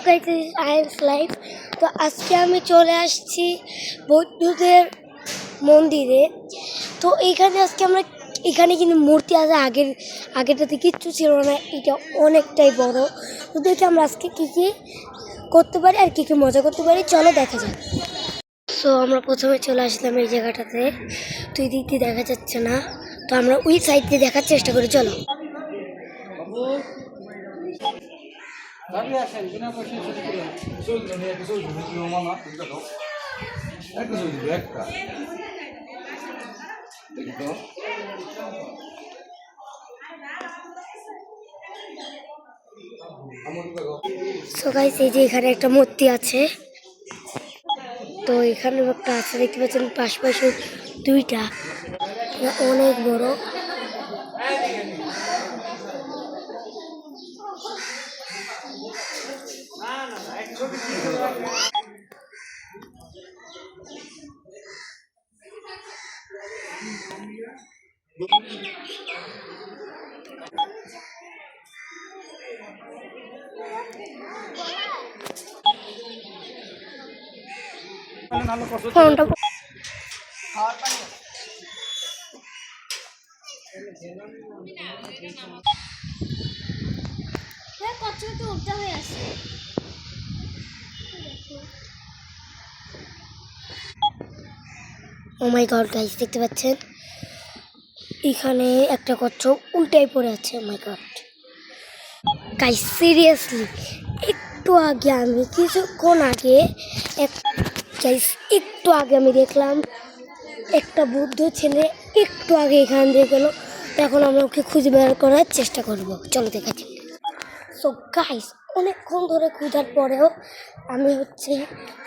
Guys আইএমস life. তো আজকে আমি চলে আসছি বৌদ্ধদের মন্দিরে। তো এইখানে আজকে আমরা এখানে কিন্তু মূর্তি আছে, আগেরটাতে কিচ্ছু ছিল না, এটা অনেকটাই বড়। তো দেখি আমরা আজকে কী কী করতে পারি আর কী কী মজা করতে পারি, চলো দেখা যাক। সো আমরা প্রথমে চলে আসলাম এই জায়গাটাতে, তো এই দিক দিয়ে দেখা যাচ্ছে না, তো আমরা ওই সাইড দিয়ে দেখার চেষ্টা করি, চলো। সো গাইস এই যে এখানে একটা মূর্তি আছে, তো এখানে একটা আছে দেখতে পাচ্ছেন, পাশে দুইটা, অনেক বড়। ও মাই গড গাইস, দেখতে পাচ্ছেন এখানে একটা কচ্ছপ উল্টাই পড়ে আছে। ও মাই গড গাইস, সিরিয়াসলি একটু আগে আমি কিছুক্ষণ আগে আমি দেখলাম একটা বৌদ্ধ ছেলে একটু আগে এখান দিয়ে গেল। এখন আমরা ওকে খুঁজে বের করার চেষ্টা করব, চলো দেখা যাক। সো গাইস অনেকক্ষণ ধরে খোঁজার পরেও আমি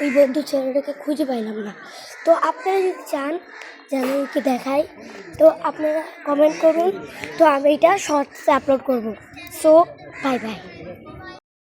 ওই বৌদ্ধ ছেলেটাকে খুঁজে পাইলাম না। তো আপনারা যদি চান যেন ওকে দেখাই, তো আপনারা কমেন্ট করুন, তো আমি এটা শর্টসে আপলোড করব। So bye bye.